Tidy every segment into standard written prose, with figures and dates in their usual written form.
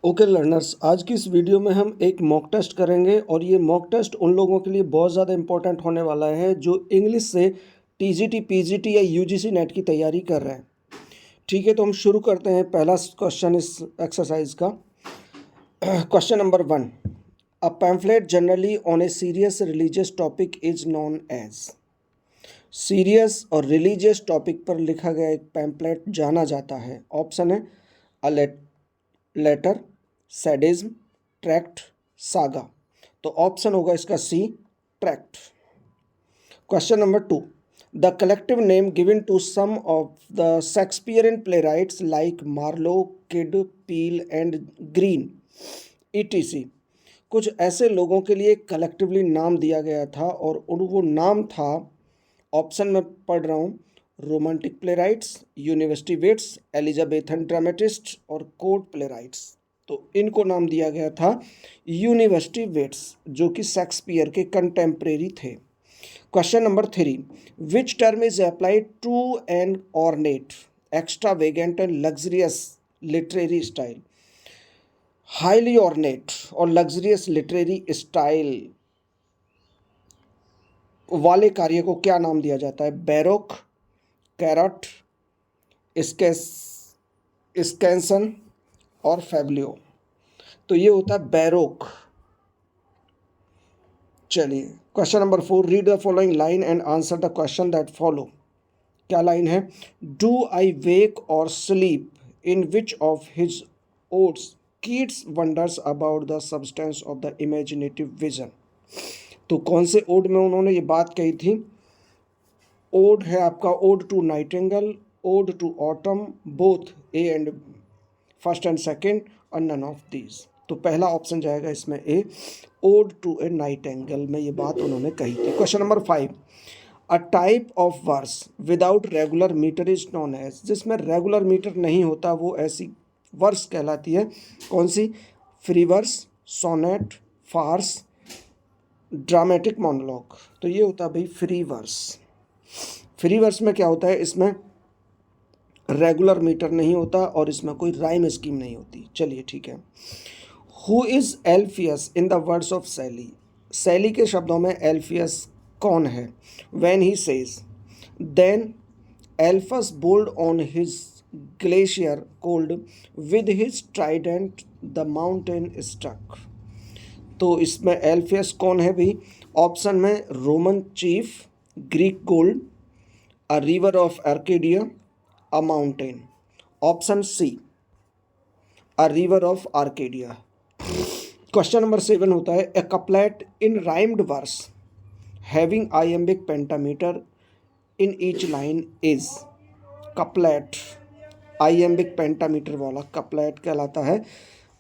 Okay learners, आज की इस वीडियो में हम एक मॉक टेस्ट करेंगे और ये मॉक टेस्ट उन लोगों के लिए बहुत ज़्यादा इंपॉर्टेंट होने वाला है जो इंग्लिश से टीजीटी, पीजीटी या यूजीसी नेट की तैयारी कर रहे हैं। ठीक है, तो हम शुरू करते हैं पहला क्वेश्चन इस एक्सरसाइज का। Question number 1, a pamphlet generally on a serious religious topic is known as. Serious और रिलीजियस टॉपिक पर लिखा गया एक पैम्फलेट जाना जाता है। ऑप्शन है a letter, sadism, tract, saga. तो ऑप्शन होगा इसका C, tract. Question number 2, the collective name given to some of the Shakespearean playwrights like Marlowe, Kyd, Peele and Greene etc. कुछ ऐसे लोगों के लिए कलेक्टिवली नाम दिया गया था और वो नाम था, ऑप्शन में पढ़ रहा हूँ, romantic playwrights, university wits, Elizabethan dramatist और कोर्ट प्लेराइट्स। तो इनको नाम दिया गया था यूनिवर्सिटी वेट्स, जो कि शेक्सपियर के कंटेम्प्रेरी थे। Question number 3, which term is applied to an ornate, extravagant and luxurious literary style. Highly ornate और लग्जरियस लिटरेरी स्टाइल वाले कार्य को क्या नाम दिया जाता है? बैरोक, कैरट, स्कैंसन और फैब्लियो। तो ये होता है बैरोक। चलिए, question number 4, read the following line and answer the question that follow. क्या लाइन है? डू आई वेक और sleep, in which of his odds Keats wonders about the substance of the imaginative vision. तो कौन से odd में उन्होंने ये बात कही थी? ओड है आपका ode to nightingale, ode to autumn, both A and first and second और नन ऑफ दीज। तो पहला ऑप्शन जाएगा इसमें A, ode to a nightingale में ये बात उन्होंने कही थी। Question number 5, a type of verse without regular metre is known as. जिसमें रेगुलर मीटर नहीं होता वो ऐसी वर्स कहलाती है। कौन सी? Free verse, sonnet, farce, dramatic monologue. तो ये होता है भाई फ्री वर्स। फ्री वर्स में क्या होता है? इसमें रेगुलर मीटर नहीं होता और इसमें कोई राइम स्कीम नहीं होती। चलिए ठीक है। Who is Alpheus in the words of Shelley. Shelley के शब्दों में एल्फियस कौन है? When he says, then Alpheus bold on his glacier cold with his trident the mountain struck. तो इसमें एल्फियस कौन है भी? ऑप्शन में Roman chief, Greek god, a river of Arcadia, a mountain. Option C, a river of Arcadia. Question number 7 होता है, A couplet in rhymed verse having आइएम्बिक pentameter in each line is. Couplet iambic pentameter वाला couplet कहलाता है।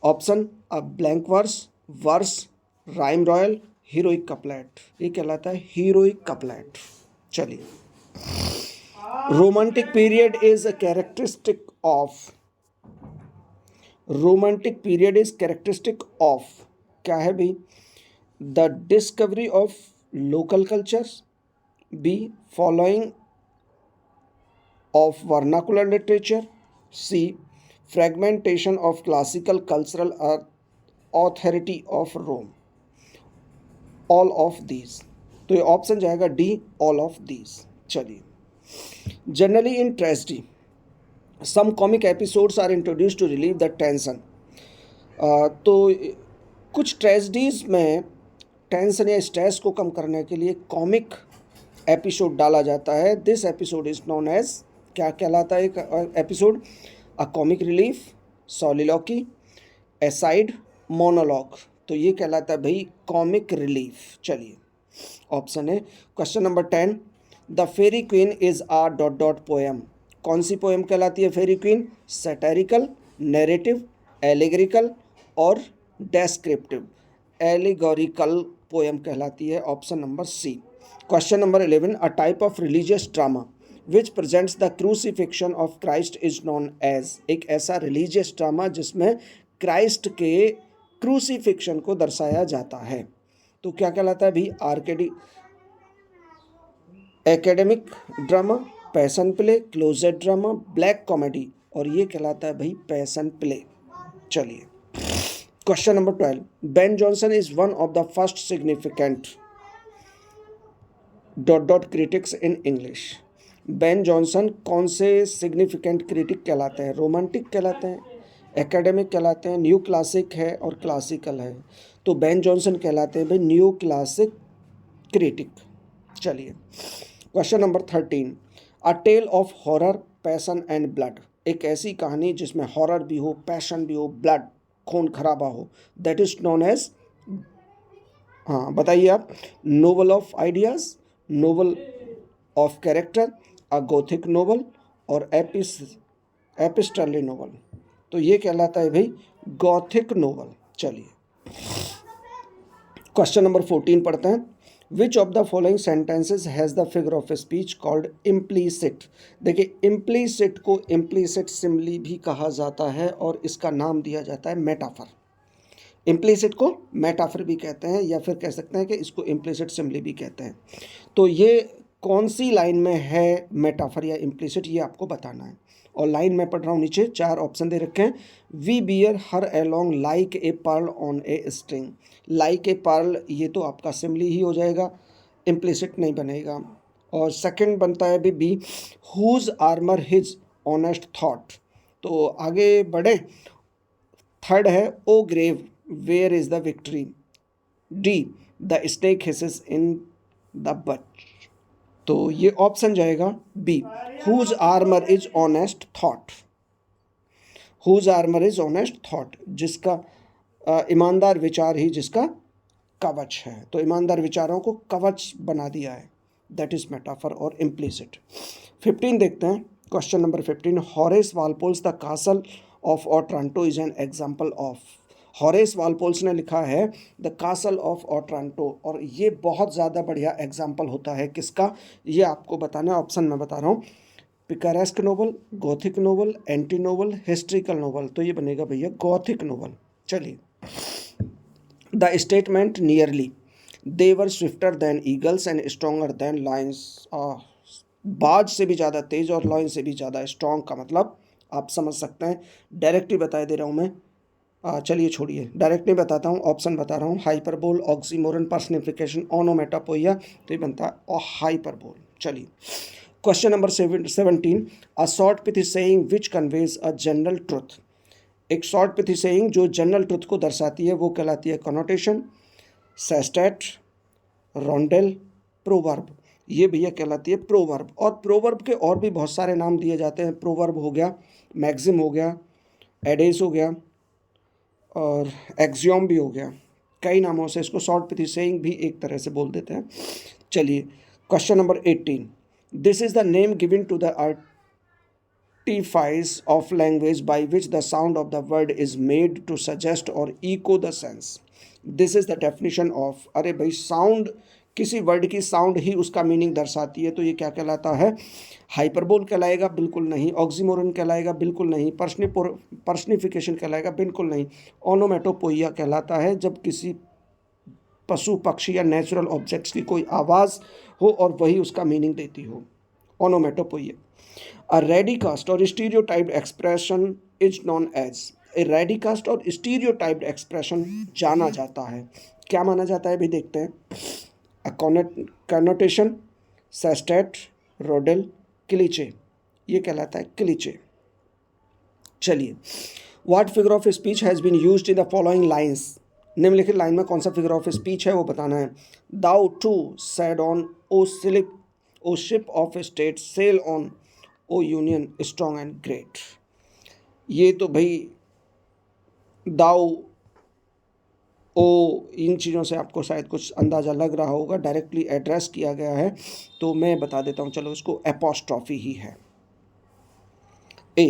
Option a blank verse, verse, rhyme royal, heroic couplet. ये कहलाता है heroic couplet. चलिए, romantic period is a characteristic of. Romantic period is characteristic of क्या है भाई? The discovery of local cultures, B following of vernacular literature, C fragmentation of classical cultural authority of Rome, all of these. तो ये option जाएगा D, all of these. चलिए, generally in tragedy some comic episodes are introduce to relieve the tension. तो कुछ tragedies में tension या stress को कम करने के लिए कॉमिक एपिसोड डाला जाता है। This episode is known as, क्या कहलाता है एक episode? A comic relief, soliloquy, aside, monologue. तो ये कहलाता है भाई कॉमिक रिलीफ। चलिए, ऑप्शन है question number 10, the Faerie Queene is a dot dot poem. कौन सी पोएम कहलाती है फेरी क्वीन? सैटेरिकल, नैरेटिव, एलिगरिकल और डेस्क्रिप्टिव। एलिगोरिकल पोएम कहलाती है। Option number C. Question number 11, a type of religious drama which presents the crucifixion of Christ is known as. एक ऐसा religious drama जिसमें क्राइस्ट के क्रूसिफिक्शन को दर्शाया जाता है। तो क्या कहलाता है भाई? Arcady academic drama, passion play, closet drama, black comedy. और ये कहलाता है भाई पैशन प्ले। चलिए, question number 12, Ben Jonson is one of the first significant critics in English. Ben Jonson कौन से सिग्निफिकेंट क्रिटिक कहलाते हैं? रोमांटिक कहलाते हैं, एकेडमिक कहलाते हैं, न्यू क्लासिक है और क्लासिकल है। तो बेन जॉनसन कहलाते हैं भाई न्यू क्लासिक क्रिटिक। चलिए question number 13, a tale of horror passion and blood. एक ऐसी कहानी जिसमें हॉरर भी हो, पैशन भी हो, ब्लड खून खराबा हो, दैट इज नोन एज, हाँ बताइए आप, novel of ideas, novel of character, a Gothic novel और एपिस्टोलरी नोवेल। तो ये कहलाता है भाई गॉथिक नोवेल। चलिए क्वेश्चन नंबर 14 पढ़ते हैं, which of the following sentences has the figure of speech called implicit. देखिए इम्प्लीसिट को इम्प्लीसिट सिमिली भी कहा जाता है और इसका नाम दिया जाता है मेटाफर। इम्प्लीसिट को मेटाफर भी कहते हैं या फिर कह सकते हैं कि इसको इम्प्लीसिट सिमिली भी कहते हैं। तो ये कौन सी लाइन में है मेटाफर या इम्प्लीसिट, ये आपको बताना है। और लाइन में पढ़ रहा हूँ, नीचे 4 ऑप्शन दे रखे हैं। We bear her along like a pearl on a string. Like a pearl ये तो आपका सिमिली ही हो जाएगा, इम्प्लीसिट नहीं बनेगा। और सेकंड बनता है B, whose armour his honest thought. तो आगे बढ़े, थर्ड है O grave where is the victory. D, the snake hisses in the bush. तो ये ऑप्शन जाएगा B, whose armour is honest thought. Whose armour is honest thought, जिसका ईमानदार विचार ही जिसका कवच है। तो ईमानदार विचारों को कवच बना दिया है, दैट इज मेटाफर और इम्प्लीसिट। 15 देखते हैं, question number 15, Horace Walpole's the Castle of Otranto is an example of. Horace Walpole's ने लिखा है द कासल ऑफ ऑट्रांटो, और ये बहुत ज़्यादा बढ़िया एग्जाम्पल होता है किसका, ये आपको बताना है। ऑप्शन मैं बता रहा हूँ, picaresque novel, Gothic novel, anti novel, historical novel. तो ये बनेगा भैया गॉथिक नोवेल। चलिए, the statement nearly they were swifter than eagles and stronger then Lions. बाज से भी ज़्यादा तेज और लॉयन से भी ज़्यादा स्ट्रॉन्ग का मतलब आप समझ सकते हैं। डायरेक्टली बता दे रहा हूँ मैं, चलिए छोड़िए, डायरेक्ट नहीं बताता हूँ, ऑप्शन बता रहा हूँ। Hyperbole, oxymoron, personification, onomatopoeia. तो ये बनता है और हाइपरबोल। चलिए question number 17, a short pithy saying which conveys a general truth. एक शॉर्ट पिथी सेइंग जो जनरल ट्रुथ को दर्शाती है वो कहलाती है कनोटेशन, सेस्टेट, रोंडेल, प्रोवर्ब। ये भैया कहलाती है प्रोवर्ब। और प्रोवर्ब के और भी बहुत सारे नाम दिए जाते हैं। प्रोवर्ब हो गया, मैक्सिम हो गया, एडेस हो गया और एक्सियोम भी हो गया। कई नामों से इसको शॉर्ट पिथी सेइंग भी एक तरह से बोल देते हैं। चलिए question number 18, this is the name given to the artifice of language by which the sound of the word is made to suggest or echo the sense. This is the definition of, अरे भाई sound, किसी word की sound ही उसका meaning दर्शाती है। तो ये क्या कहलाता है? हाइपरबोल कहलाएगा? बिल्कुल नहीं। ऑक्सीमोरन कहलाएगा? बिल्कुल नहीं। पर्सनिफिकेशन कहलाएगा? बिल्कुल नहीं। ओनोमेटोपोइया कहलाता है जब किसी पशु, पक्षी या नेचुरल ऑब्जेक्ट्स की कोई आवाज़ हो और वही उसका मीनिंग देती हो, ओनोमेटोपोइया। A radicast or stereotyped expression is known as, a radicast और stereotyped expression जाना जाता है, क्या माना जाता है भी देखते हैं। A connotation, sestet, rodel, क्लीचे, ये कहलाता है क्लीचे। चलिए, what figure of speech has been used in the following lines। निम्नलिखित लाइन में कौन सा फिगर ऑफ स्पीच है वो बताना है। Thou too said on, O ship of state, sail on, O union strong and great. ये तो भाई दाऊ, ओ, इन चीज़ों से आपको शायद कुछ अंदाज़ा लग रहा होगा, डायरेक्टली एड्रेस किया गया है। तो मैं बता देता हूँ, चलो इसको एपोस्ट्रॉफी ही है। ए,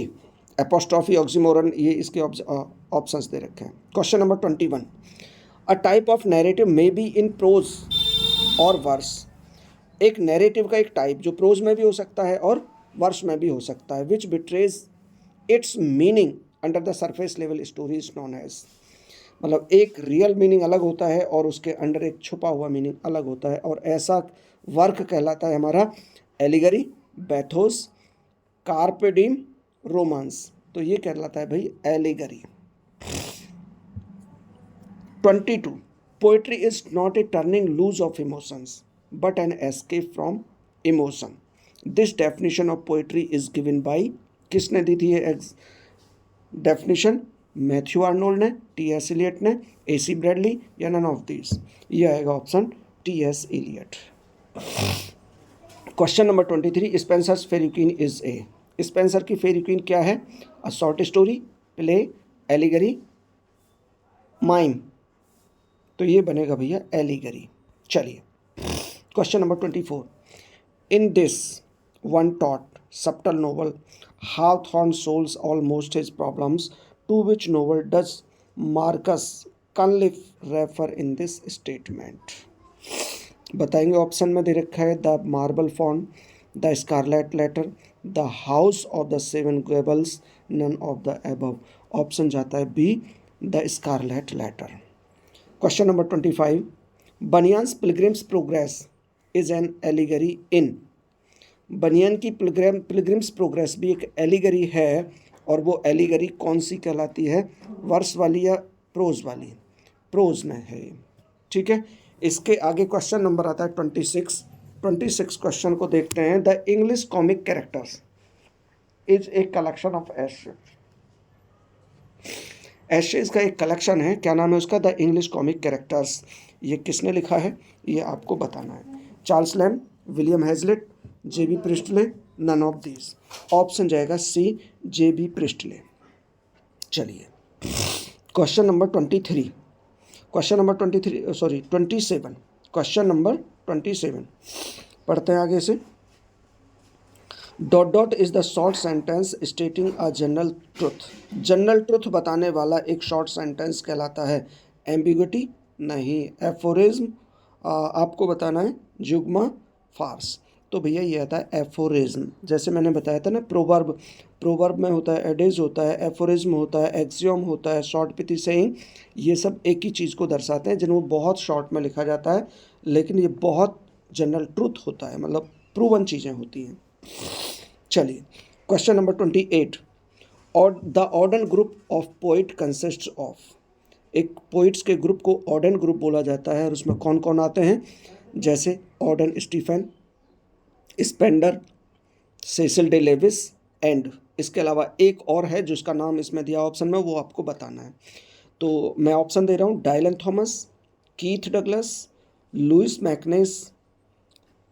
एपोस्ट्रॉफी, ऑक्सीमोरन, ये इसके ऑप्शंस दे रखे हैं। Question number 21, a type of narrative may be in prose और वर्स। एक नैरेटिव का एक टाइप जो प्रोज में भी हो सकता है और वर्ष में भी हो सकता है, which betrays its meaning under the surface level story is known as. मतलब एक रियल मीनिंग अलग होता है और उसके अंडर एक छुपा हुआ मीनिंग अलग होता है, और ऐसा वर्क कहलाता है हमारा एलिगरी, बैथोस, कार्पे डीम, रोमांस। तो ये कहलाता है भाई allegory. 22. Poetry is not a turning loose of emotions, but an escape from emotion. This definition of poetry is given by, किसने दी थी ये डेफिनेशन? मैथ्यू आर्नोल्ड ने, टी एस इलियट ने, ए सी ब्रैडली, या नन ऑफ दिस? ये आएगा option T S Eliot. Question number 23, Spenser's Faerie Queene is a. Spenser की फेरी क्वीन क्या है? A short story, play, allegory, mime. तो ये बनेगा भैया एलिगरी। चलिए question number 24, in this one taut subtle novel Hawthorne solves almost his problems. To which novel does Marcus Cunliffe refer in this statement? बताएंगे। Option में दे रखा है the Marble Faun, the Scarlet Letter, the House of the Seven Gables, none of the above. Option जाता है B, the Scarlet Letter. Question number 25, Bunyan's Pilgrim's Progress is an allegory in. Bunyan की pilgrims progress भी एक allegory है, और वो allegory कौन सी कहलाती है? वर्स वाली या प्रोज वाली? प्रोज में है, ठीक है। इसके आगे क्वेश्चन नंबर आता है 26 क्वेश्चन को देखते हैं। The English comic characters is a collection of essays का एक कलेक्शन है। क्या नाम है उसका? The English comic characters. ये किसने लिखा है? ये आपको बताना है। Charles Lamb, William Hazlitt, J B. Priestley, none of this. Option जाएगा सी, जे.बी. प्रिस्टले। चलिए क्वेश्चन नंबर 27, क्वेश्चन नंबर 27 पढ़ते हैं आगे से। Dot dot is the short sentence stating a general truth. General truth बताने वाला एक शॉर्ट सेंटेंस कहलाता है। एम्बिग्विटी नहीं, एफोरिज्म आपको बताना है, जुग्मा, फार्स। तो भैया ये आता है एफोरिज्म। जैसे मैंने बताया था ना, प्रोवर्ब में होता है एडेज होता है, एफोरिज्म होता है, एक्सियोम होता है, शॉर्ट पिथी सेइंग। ये सब एक ही चीज़ को दर्शाते हैं, जिनको बहुत शॉर्ट में लिखा जाता है, लेकिन ये बहुत जनरल ट्रूथ होता है, मतलब प्रूवन चीज़ें होती हैं। चलिए क्वेश्चन नंबर 28, और the Auden group of poet consist of. एक पोइट्स के ग्रुप को ऑर्डन ग्रुप बोला जाता है, और उसमें कौन कौन आते हैं? जैसे Auden Stephen, Spender, Cecil Day Lewis, and इसके अलावा एक और है जिसका नाम इसमें दिया ऑप्शन में, वो आपको बताना है। तो मैं ऑप्शन दे रहा हूँ, Dylan Thomas, Keith Douglas, Louis MacNeice,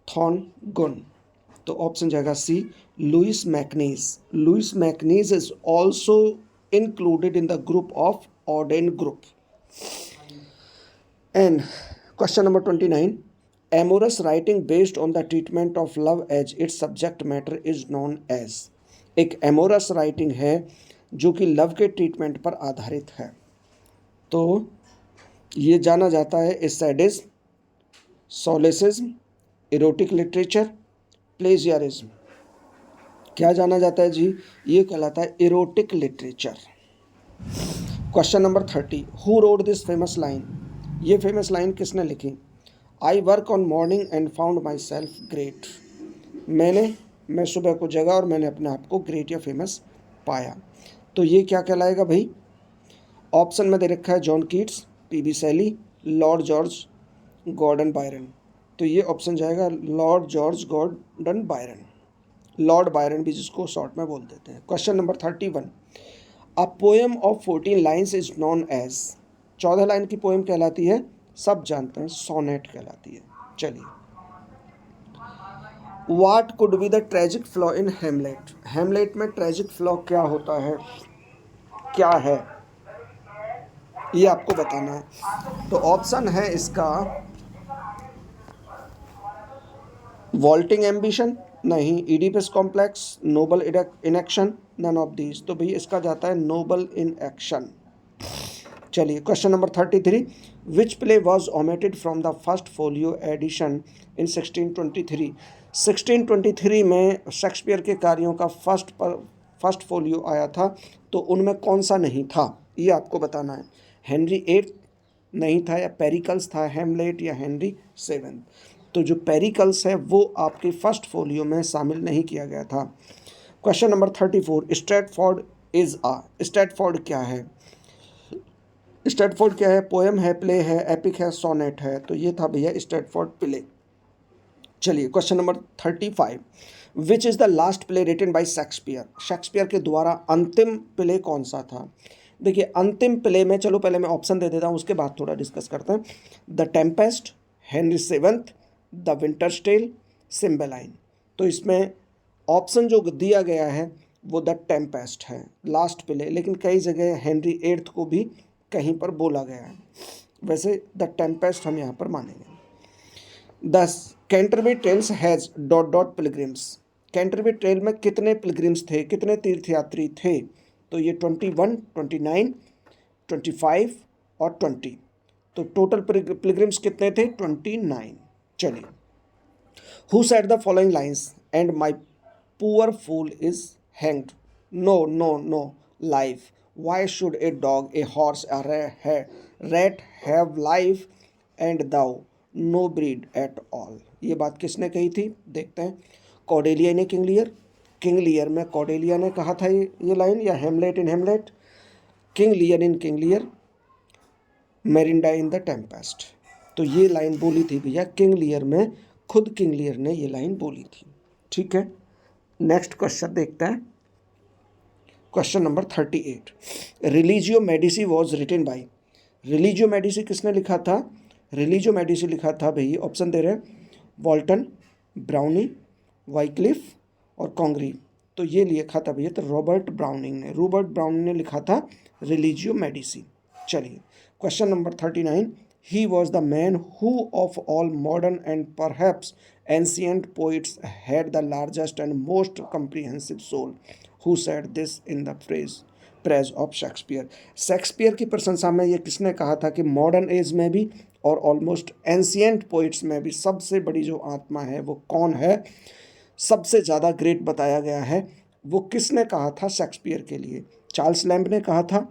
Thom Gunn. तो ऑप्शन जाएगा C, Louis MacNeice. Louis MacNeice is also included in the group of Auden group. And question number 29, amorous writing based on the treatment of love as its subject matter is known as। एक amorous writing है जो कि love के treatment पर आधारित है। तो ये जाना जाता है सैडिज्म, सोलेसिज्म, इरोटिक लिटरेचर, प्लेजियरिज्म। क्या जाना जाता है जी? ये कहलाता है erotic literature. Question number 30, who wrote this famous line. ये फेमस लाइन किसने लिखी? I work on morning and found my self great. मैं सुबह को जगा और मैंने अपने आप को ग्रेट या फेमस पाया। तो ये क्या कहलाएगा भाई? ऑप्शन में दे रखा है John Keats, P B. Shelley, Lord George Gordon Byron. तो ये ऑप्शन जाएगा Lord George Gordon Byron, Lord Byron भी जिसको शॉर्ट में बोल देते हैं। Question number 31, a poem of 14 lines is known as. 14 line की पोएम कहलाती है, सब जानते हैं, सोनेट कहलाती है। चलिए, what could be the tragic flaw in Hamlet. Hamlet में ट्रेजिक फ्लॉ क्या होता है, क्या है, ये आपको बताना है। तो ऑप्शन है इसका वॉल्टिंग एम्बिशन नहीं, Oedipus complex, noble inaction, none of these. तो भैया इसका जाता है नोबल इन एक्शन। चलिए question number 33, which play was omitted from the first folio edition in 1623। 1623 में शेक्सपियर के कार्यों का फर्स्ट फोलियो आया था, तो उनमें कौन सा नहीं था, ये आपको बताना है। हेनरी 8 नहीं था, या पेरिकल्स था, हेमलेट या हेनरी 7। तो जो पेरिकल्स है वो आपके फर्स्ट फोलियो में शामिल नहीं किया गया था। Question number 34, Stratford is a. Stratford क्या है? स्ट्रैटफोर्ड क्या है? पोएम है, प्ले है, एपिक है, सोनेट है। तो ये था भैया स्ट्रैटफोर्ड प्ले। चलिए question number 35, which is the last play written by Shakespeare? Shakespeare के द्वारा अंतिम प्ले कौन सा था? देखिए अंतिम प्ले में, चलो पहले मैं ऑप्शन दे देता हूँ, उसके बाद थोड़ा डिस्कस करते हैं। The Tempest, Henry Seventh, the Winter's Tale, Cymbeline. तो इसमें ऑप्शन जो दिया गया है वो द टेम्पेस्ट है लास्ट प्ले, लेकिन कई जगह हेनरी एट्थ को भी कहीं पर बोला गया है। वैसे द टेम्पेस्ट हम यहाँ पर मानेंगे। 10 Canterbury trails has dot dot pilgrims. Canterbury trail में कितने पिलग्रिम्स थे, कितने तीर्थयात्री थे? तो ये 21, 29, 25 और 20। तो टोटल पिलग्रिम्स कितने थे? 29। चलिए, who said the following lines and my poor fool is hanged? No no no life, why should a dog, a horse, a rat have life and thou no breed at all? ये बात किसने कही थी? देखते हैं। Cordelia ने King Lear, King Lear में Cordelia ने कहा था ये लाइन, या Hamlet in Hamlet, King Lear in King Lear, Miranda in the Tempest. तो ये लाइन बोली थी भैया किंग लियर में, खुद किंग लियर ने ये लाइन बोली थी। ठीक है, नेक्स्ट क्वेश्चन देखते हैं। Question number 38, Religio Medici was written by? Religio Medici किसने लिखा था? रिलीजियो मेडिसी लिखा था भाई, ऑप्शन दे रहे हैं, वॉल्टन, ब्राउनी, वाइक्लिफ और कॉन्ग्री। तो ये लिखा था भैया तो रॉबर्ट ब्राउनिंग ने लिखा था रिलीजियो मेडिसी। चलिए question number 39, he was the man who of all modern and perhaps ancient poets had the largest and most comprehensive soul, who said this in the praise of Shakespeare? Shakespeare की प्रशंसा में ये किसने कहा था कि modern age में भी और ऑलमोस्ट एंशियंट पोइट्स में भी सबसे बड़ी जो आत्मा है वो कौन है, सबसे ज़्यादा ग्रेट बताया गया है, वो किसने कहा था शेक्सपियर के लिए? चार्ल्स लैम्ब ने कहा था,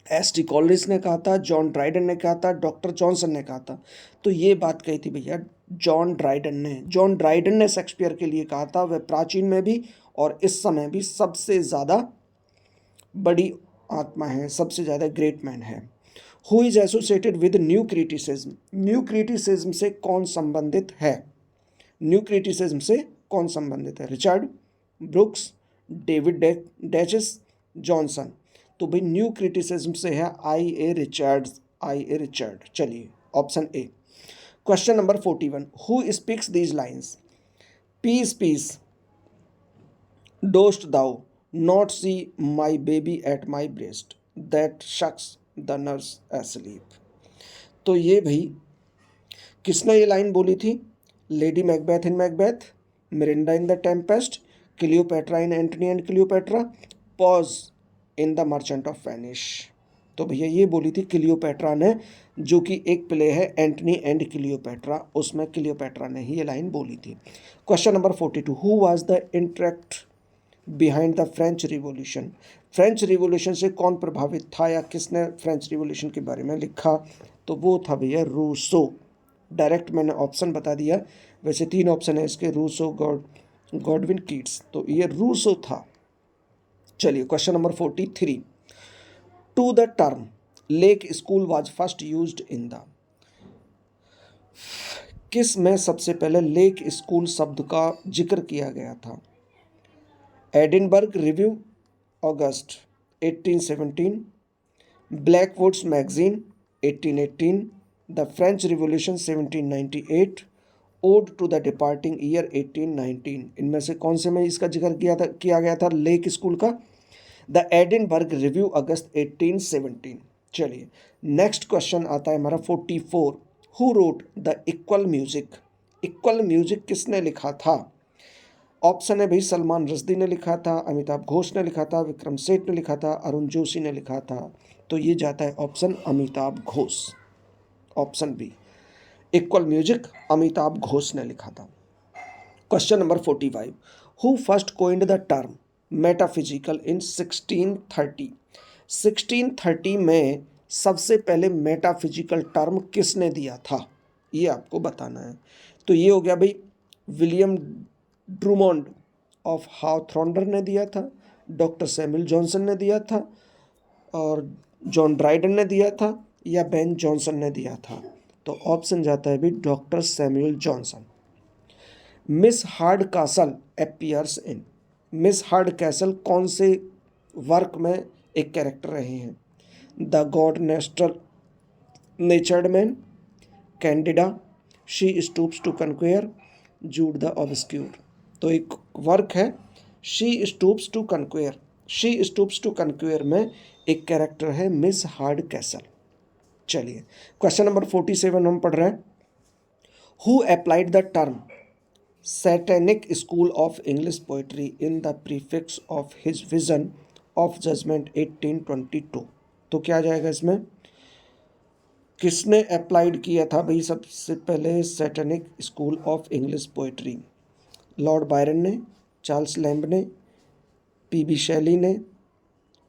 एस.टी. कॉलरिज ने कहा था, जॉन ड्राइडन ने कहा था, डॉक्टर जॉनसन ने कहा था। तो ये बात कही थी भैया जॉन ड्राइडन ने शेक्सपियर के लिए कहा था। वह प्राचीन में भी और इस समय भी सबसे ज़्यादा बड़ी आत्मा है, सबसे ज़्यादा ग्रेट मैन है। Who is associated with new criticism? New criticism से कौन संबंधित है? न्यू क्रिटिसिज्म से कौन संबंधित है? Richard Brooks, David Daiches, Johnson. तो भाई न्यू क्रिटिसिज्म से है आई ए रिचर्ड। चलिए option A. Question number 41, who speaks these lines? Peace peace dost thou not see my baby at my breast that shucks the nurse asleep? तो ये भाई किसने ये लाइन बोली थी? Lady Macbeth in Macbeth, Mirinda in the Tempest, Cleopatra in Antony and Cleopatra, pause in the merchant of Venice. तो भैया ये बोली थी क्लियोपेट्रा ने, जो कि एक प्ले है एंटनी एंड क्लियोपेट्रा, उसमें क्लियोपेट्रा ने ही ये लाइन बोली थी। Question number 42, who was the interact behind the French revolution? French revolution से कौन प्रभावित था या किसने फ्रेंच रिवॉल्यूशन के बारे में लिखा? तो वो था भैया रूसो। डायरेक्ट मैंने ऑप्शन बता दिया, वैसे 3 ऑप्शन है इसके, रूसो, गॉडविन, कीट्स। तो ये रूसो था। चलिए question number 43, to the term Lake School was first used in the? किस में सबसे पहले लेक स्कूल शब्द का जिक्र किया गया था? एडिनबर्ग रिव्यू अगस्त 1817, Blackwood's magazine 1818, the French revolution 1798, ode to the departing year 1819। इनमें से कौन से में इसका जिक्र किया गया था लेक स्कूल का? द एडिनबर्ग रिव्यू अगस्त 1817। चलिए नेक्स्ट क्वेश्चन आता है हमारा 44, who wrote the equal music? Equal music किसने लिखा था? ऑप्शन है भाई, सलमान रश्दी ने लिखा था, अमिताभ घोष ने लिखा था, विक्रम सेठ ने लिखा था, अरुण जोशी ने लिखा था। तो ये जाता है option Amitav Ghosh, option B, equal music Amitav Ghosh ने लिखा था। Question number 45, who first coined the term metaphysical in 1630? 1630 में सबसे पहले मेटाफिजिकल टर्म किसने दिया था, ये आपको बताना है। तो ये हो गया भाई विलियम ड्रूमोंड ऑफ हाउथ्रॉन्डर ने दिया था, डॉक्टर सैमुअल जॉनसन ने दिया था, और जॉन ड्राइडन ने दिया था या बेन जॉनसन ने दिया था? तो ऑप्शन जाता है B doctor Samuel Johnson. Miss Hardcastle appears in, Miss Hardcastle कौन से वर्क में एक कैरेक्टर रहे हैं? The good natured man, Candida, she stoops to conquer, Jude the Obscure. तो एक वर्क है she stoops to conquer, she stoops to conquer में एक कैरेक्टर है मिस हार्ड कैसल। चलिए क्वेश्चन नंबर 47 हम पढ़ रहे हैं। Who applied the term satanic school of English poetry in the preface of his Vision of Judgement 1822? तो क्या जाएगा इसमें? किसने अप्लाइड किया था भाई सबसे पहले satanic school of English poetry? Lord Byron ने, चार्ल्स लैम्ब ने, पीबी शैली ने,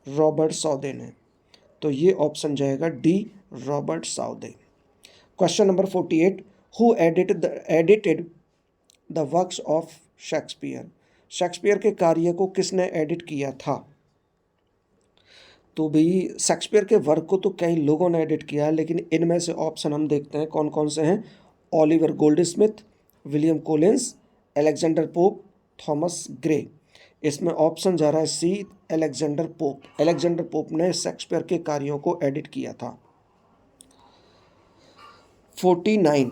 रॉबर्ट साउदे ने। तो ये ऑप्शन जाएगा D, Robert Southey. Question number 48, who edited the works of Shakespeare? Shakespeare के कार्य को किसने एडिट किया था? तो भाई शेक्सपियर के वर्क को तो कई लोगों ने एडिट किया है, लेकिन इनमें से ऑप्शन हम देखते हैं कौन कौन से हैं। Oliver Goldsmith, William Collins, Alexander Pope, Thomas Gray. इसमें ऑप्शन जा रहा है C, Alexander Pope. Alexander Pope ने शेक्सपियर के कार्यों को एडिट किया था। 49,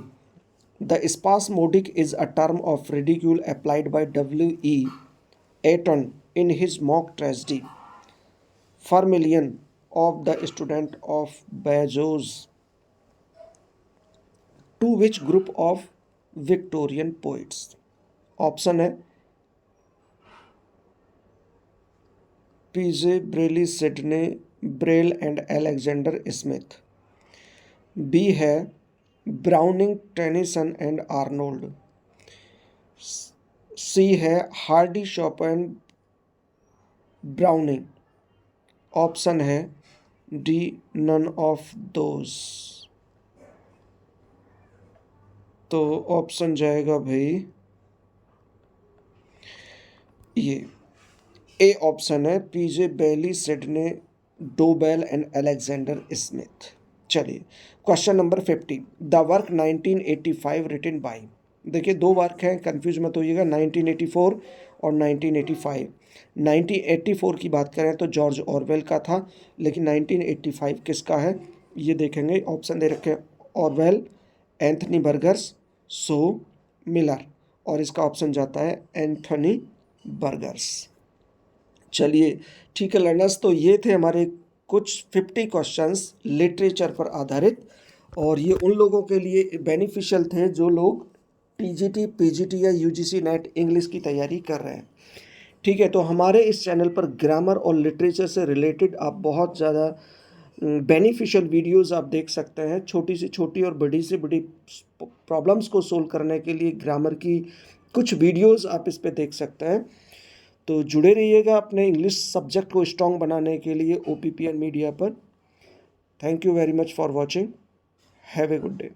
the spasmodic is a term of ridicule applied by W.E. Aytoun in his mock tragedy Firmilian of the student of Badajoz to which group of Victorian poets? Option है PJ, Bailey, Sydney, Dobell and Alexander Smith. B है browning, Tennyson and Arnold. C है Hardy, Chopin, Browning. Option है D, none of those. तो option जाएगा भाई ये A option है PJ, Bailey, Sydney, Dobell and Alexander Smith. चलिए question number 50, the work 1985 written by. देखिए दो वर्क हैं, कंफ्यूज मत होइएगा, 1984 और 1985। 1984 की बात करें तो जॉर्ज ऑरवेल का था, लेकिन 1985 किसका है ये देखेंगे। ऑप्शन दे रखे हैं ऑरवेल, एंथनी बर्गर्स, सो मिलर, और इसका ऑप्शन जाता है एंथनी बर्गर्स। चलिए ठीक है लर्नर्स, तो ये थे हमारे कुछ 50 क्वेश्चंस लिटरेचर पर आधारित, और ये उन लोगों के लिए बेनिफिशियल थे जो लोग टीजीटी, पीजीटी या यूजीसी नेट इंग्लिश की तैयारी कर रहे हैं। ठीक है, तो हमारे इस चैनल पर ग्रामर और लिटरेचर से रिलेटेड आप बहुत ज़्यादा बेनिफिशियल वीडियोस आप देख सकते हैं। छोटी से छोटी और बड़ी से बड़ी प्रॉब्लम्स को सोल्व करने के लिए ग्रामर की कुछ वीडियोस आप इस पे देख सकते हैं। तो जुड़े रहिएगा अपने इंग्लिश सब्जेक्ट को स्ट्रॉन्ग बनाने के लिए OPPN मीडिया पर। Thank you very much for watching. Have a good day.